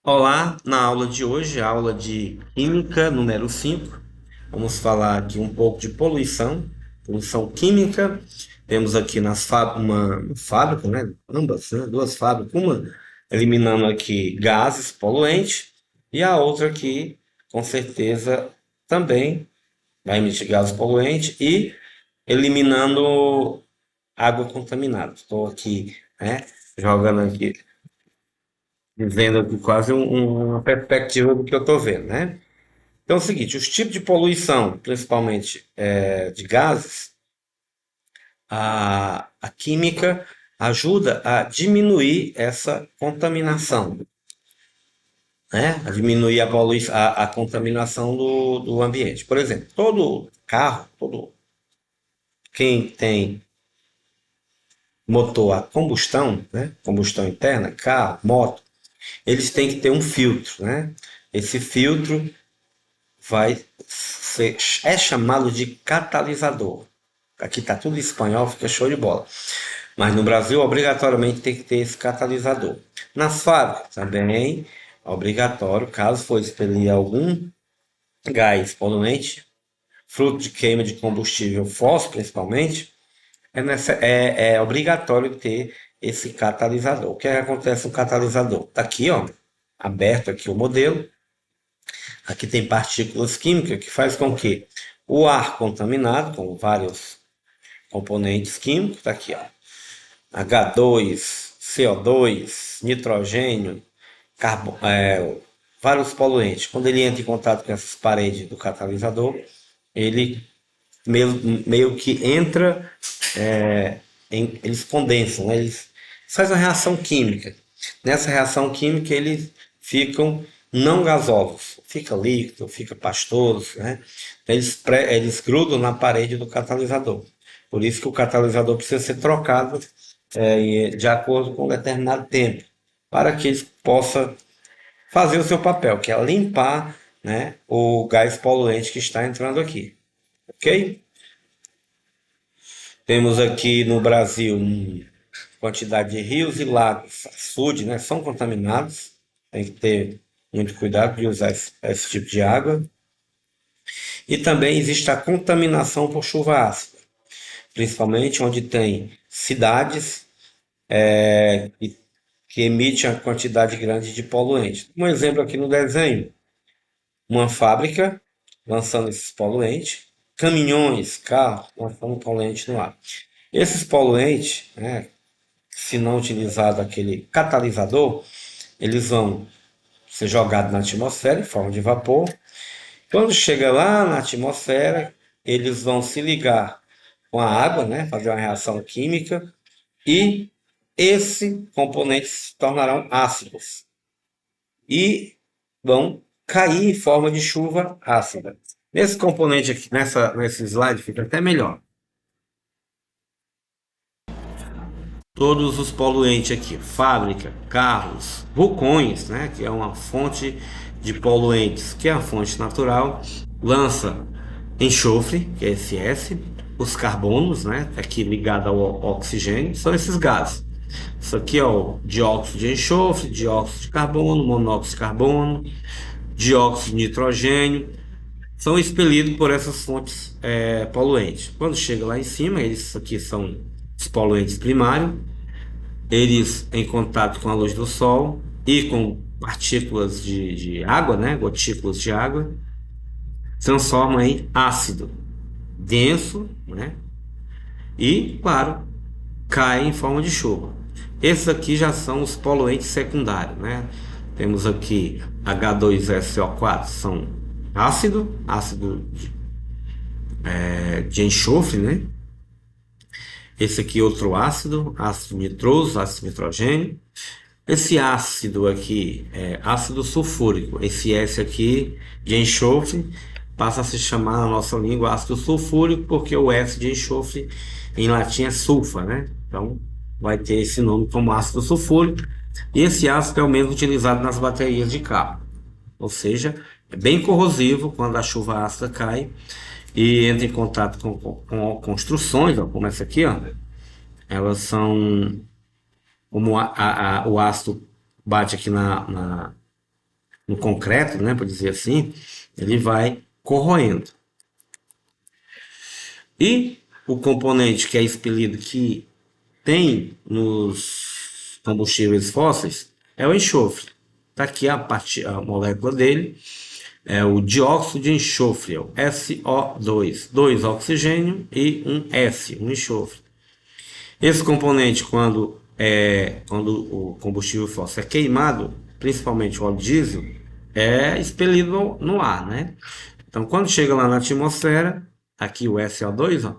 Olá, na aula de hoje, aula de Química número 5, vamos falar aqui um pouco de poluição química. Temos aqui uma fábrica, né? Ambas, né? Duas fábricas, uma eliminando aqui gases poluentes e a outra aqui, com certeza, também vai emitir gases poluentes e eliminando água contaminada. Estou aqui, né? Jogando aqui vendo aqui quase uma perspectiva do que eu estou vendo, né? Então é o seguinte, os tipos de poluição, principalmente de gases, a química ajuda a diminuir essa contaminação, né? A diminuir a contaminação do ambiente. Por exemplo, todo carro, quem tem motor a combustão, né? Combustão interna, carro, moto, eles têm que ter um filtro, né? Esse filtro vai ser, é chamado de catalisador. Aqui está tudo em espanhol, fica show de bola. Mas no Brasil, obrigatoriamente tem que ter esse catalisador. Nas fábricas também é obrigatório, caso for expelir algum gás poluente, fruto de queima de combustível fóssil principalmente, é obrigatório ter esse catalisador. O que acontece no catalisador? Está aqui, ó, aberto aqui o modelo. Aqui tem partículas químicas que faz com que o ar contaminado, com vários componentes químicos, está aqui, ó, H2, CO2, nitrogênio, vários poluentes. Quando ele entra em contato com essas paredes do catalisador, ele meio que entra, eles condensam, né? Eles fazem uma reação química. Nessa reação química, eles ficam não gasosos, fica líquido, fica pastoso, né? Eles grudam na parede do catalisador. Por isso que o catalisador precisa ser trocado de acordo com um determinado tempo, para que ele possa fazer o seu papel, que é limpar, né, o gás poluente que está entrando aqui. Ok? Temos aqui no Brasil quantidade de rios e lagos, açudes, né, são contaminados. Tem que ter muito cuidado de usar esse tipo de água. E também existe a contaminação por chuva ácida, principalmente onde tem cidades que emitem uma quantidade grande de poluentes. Um exemplo aqui no desenho, uma fábrica lançando esses poluentes, caminhões, carros lançando poluente no ar. Esses poluentes, né, se não utilizado aquele catalisador, eles vão ser jogados na atmosfera em forma de vapor. Quando chega lá na atmosfera, eles vão se ligar com a água, né, fazer uma reação química e esses componentes se tornarão ácidos e vão cair em forma de chuva ácida. Nesse componente aqui, nesse slide, fica até melhor. Todos os poluentes aqui, fábrica, carros, vulcões, né, que é uma fonte de poluentes, que é a fonte natural, lança enxofre, que é esse S, os carbonos, né, aqui ligado ao oxigênio, são esses gases. Isso aqui é o dióxido de enxofre, dióxido de carbono, monóxido de carbono, dióxido de nitrogênio, são expelidos por essas fontes poluentes. Quando chega lá em cima, eles aqui são os poluentes primários, eles em contato com a luz do sol e com partículas de água, né, gotículas de água, transformam em ácido denso, né, e, claro, cai em forma de chuva. Esses aqui já são os poluentes secundários, né? Temos aqui H2SO4, são ácido de enxofre, né? Esse aqui outro ácido nitroso, ácido nitrogênio. Esse ácido aqui é ácido sulfúrico. Esse S aqui de enxofre passa a se chamar na nossa língua ácido sulfúrico, porque o S de enxofre em latim é sulfa, né? Então vai ter esse nome como ácido sulfúrico. E esse ácido é o mesmo utilizado nas baterias de carro. Ou seja, é bem corrosivo quando a chuva ácida cai e entra em contato com construções, ó, como essa aqui, ó. Elas são como o ácido bate aqui no concreto, né, por dizer assim, ele vai corroendo. E o componente que é expelido que tem nos combustíveis fósseis é o enxofre. Está aqui a molécula dele, é o dióxido de enxofre, é o SO2, dois oxigênio e um S, um enxofre. Esse componente, quando o combustível fóssil é queimado, principalmente o óleo diesel, é expelido no ar, né? Então, quando chega lá na atmosfera, aqui o SO2, ó,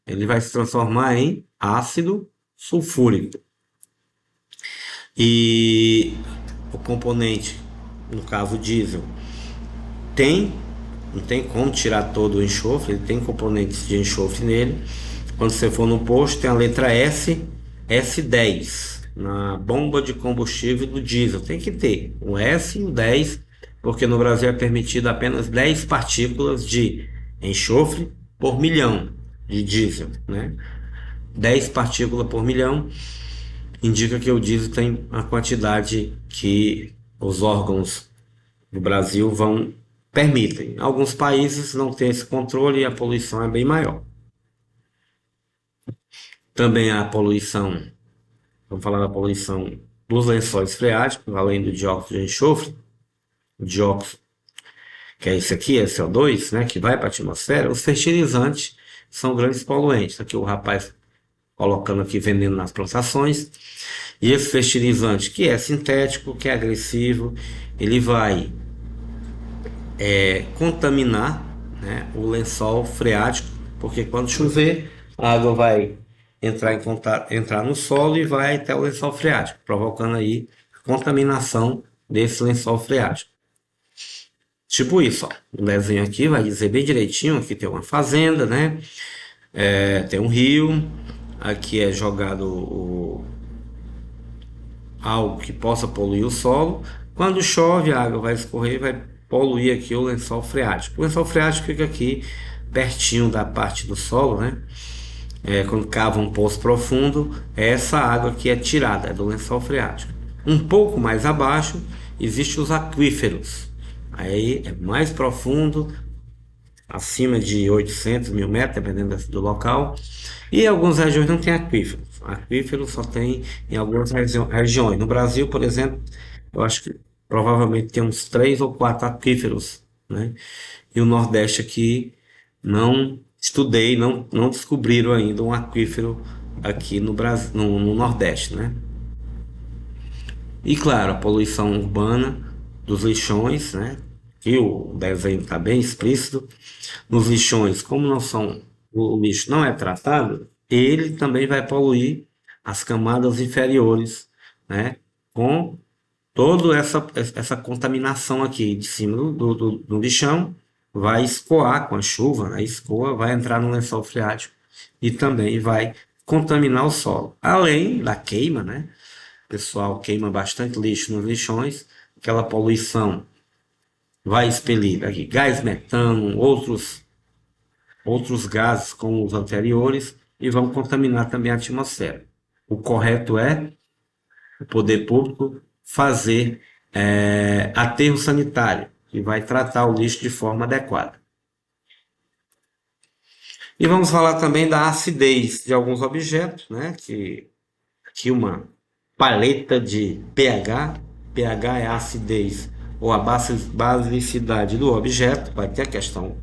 ele vai se transformar em ácido sulfúrico. E o componente, no caso o diesel, tem, não tem como tirar todo o enxofre, ele tem componentes de enxofre nele. Quando você for no posto, tem a letra S, S10, na bomba de combustível do diesel. Tem que ter o S e o 10, porque no Brasil é permitido apenas 10 partículas de enxofre por milhão de diesel, né? 10 partículas por milhão indica que o diesel tem a quantidade que os órgãos do Brasil permitem. Alguns países não têm esse controle e a poluição é bem maior. Também a poluição, vamos falar da poluição dos lençóis freáticos, além do dióxido de enxofre, o dióxido, que é esse aqui, é CO2, né, que vai para a atmosfera. Os fertilizantes são grandes poluentes. Aqui o rapaz colocando aqui veneno nas plantações. E esse fertilizante, que é sintético, que é agressivo, ele vai contaminar, né, o lençol freático, porque quando chover, a água vai entrar no solo e vai até o lençol freático, provocando aí contaminação desse lençol freático. Tipo isso, ó. O desenho aqui vai dizer bem direitinho, aqui tem uma fazenda, né? Tem um rio, aqui é jogado algo que possa poluir o solo. Quando chove, a água vai escorrer e vai poluir aqui o lençol freático. O lençol freático fica aqui pertinho da parte do solo, né? Quando cava um poço profundo, é essa água que é tirada, é do lençol freático. Um pouco mais abaixo, existem os aquíferos. Aí é mais profundo, acima de 800 mil metros, dependendo do local. E algumas regiões não tem aquíferos. Aquíferos só tem em algumas regiões. No Brasil, por exemplo, eu acho que provavelmente tem uns 3 ou 4 aquíferos, né? E o Nordeste aqui não estudei, não descobriram ainda um aquífero aqui no Brasil, no Nordeste, né? E claro, a poluição urbana dos lixões, né? Que o desenho está bem explícito. Nos lixões, como não são, o lixo não é tratado, ele também vai poluir as camadas inferiores, né? Com toda essa contaminação aqui de cima do lixão, vai escoar com a chuva, né? Escoa, vai entrar no lençol freático e também vai contaminar o solo. Além da queima, né? O pessoal queima bastante lixo nos lixões, aquela poluição vai expelir aqui gás metano, outros gases como os anteriores e vão contaminar também a atmosfera. O correto é o poder público fazer aterro sanitário, que vai tratar o lixo de forma adequada. E vamos falar também da acidez de alguns objetos, né? Que aqui uma paleta de pH. pH é a acidez ou a basicidade do objeto. Vai ter questão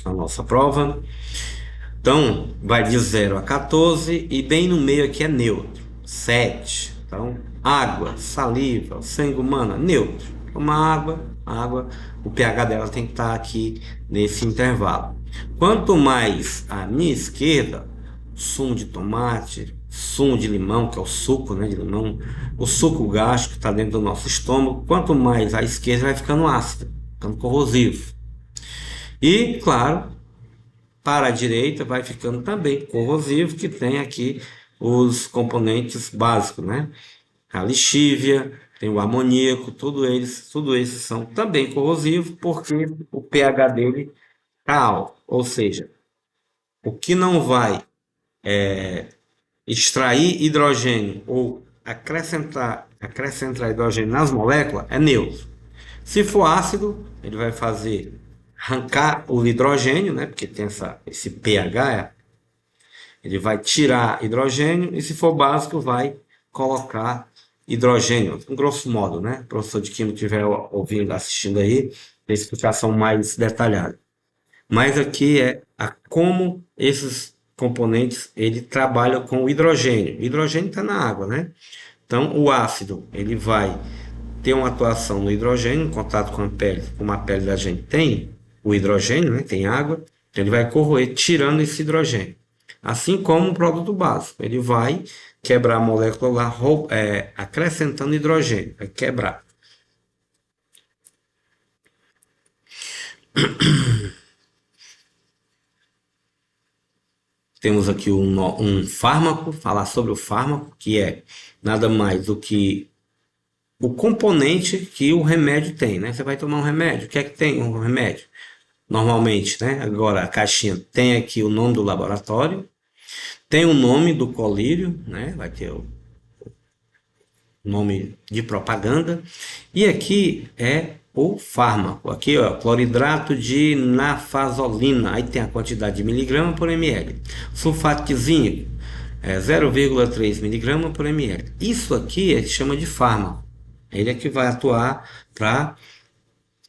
na nossa prova. Então, vai de 0 a 14 e bem no meio aqui é neutro, 7. Então, água, saliva, sangue humano, neutro. Uma água, o pH dela tem que estar aqui nesse intervalo. Quanto mais à minha esquerda, sumo de tomate, sumo de limão, que é o suco, né, de limão, o suco gástrico que está dentro do nosso estômago, quanto mais à esquerda vai ficando ácido, ficando corrosivo. E, claro, para a direita vai ficando também corrosivo, que tem aqui os componentes básicos, né? A lixívia, tem o amoníaco, tudo esses são também corrosivos porque o pH dele está alto. Ou seja, o que não vai extrair hidrogênio ou acrescentar hidrogênio nas moléculas, é neutro. Se for ácido, ele vai fazer arrancar o hidrogênio, né? Porque tem esse pH, ele vai tirar hidrogênio, e se for básico, vai colocar hidrogênio, grosso modo, né? O professor de química estiver ouvindo, assistindo aí, tem explicação mais detalhada. Mas aqui é como esses componentes ele trabalham com o hidrogênio. O hidrogênio está na água, né? Então o ácido ele vai ter uma atuação no hidrogênio, em contato com a pele, como a pele da gente tem o hidrogênio, né? Tem água, então ele vai corroer tirando esse hidrogênio. Assim como o produto básico, ele vai quebrar a molécula lá, acrescentando hidrogênio, vai quebrar. Temos aqui um fármaco, falar sobre o fármaco, que é nada mais do que o componente que o remédio tem, né? Você vai tomar um remédio, o que é que tem um remédio? Normalmente, né? Agora a caixinha tem aqui o nome do laboratório, tem o nome do colírio, né? Vai ter o nome de propaganda, e aqui é o fármaco. Aqui, ó, cloridrato de nafazolina, aí tem a quantidade de miligrama por ml. Sulfato de zinco, 0,3 miligrama por ml. Isso aqui chama de fármaco. Ele é que vai atuar para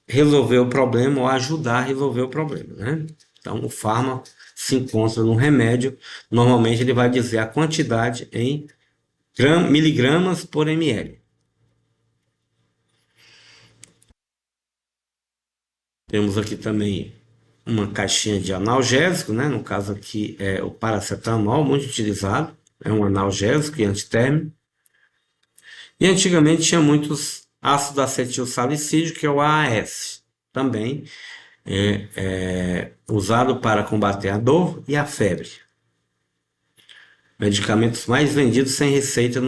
resolver o problema ou ajudar a resolver o problema, né? Então, o fármaco se encontra no remédio. Normalmente, ele vai dizer a quantidade em miligramas por ml. Temos aqui também uma caixinha de analgésico, né? No caso aqui é o paracetamol, muito utilizado. É um analgésico e antitérmico. E antigamente tinha muitos ácido acetil salicílico, que é o AAS. Também usado para combater a dor e a febre. Medicamentos mais vendidos sem receita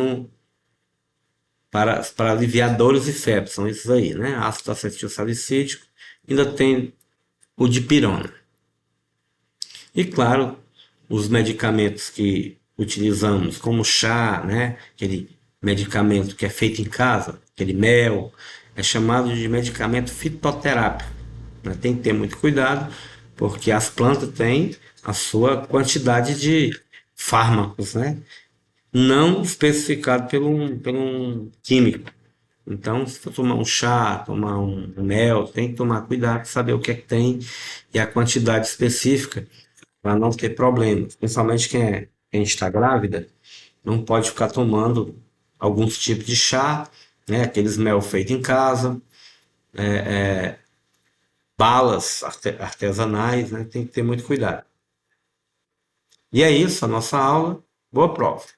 para aliviar dores e febre, são esses aí, né? Ácido acetil salicílico, ainda tem o dipirona. E claro, os medicamentos que utilizamos, como chá, né? Aquele medicamento que é feito em casa, aquele mel, é chamado de medicamento fitoterápico. Né? Tem que ter muito cuidado, porque as plantas têm a sua quantidade de fármacos, né? Não especificado pelo químico. Então, se for tomar um chá, tomar um mel, tem que tomar cuidado, saber o que é que tem e a quantidade específica para não ter problemas. Principalmente quem está grávida, não pode ficar tomando alguns tipos de chá, né? Aqueles mel feito em casa, balas artesanais, né? Tem que ter muito cuidado. E é isso, a nossa aula. Boa prova!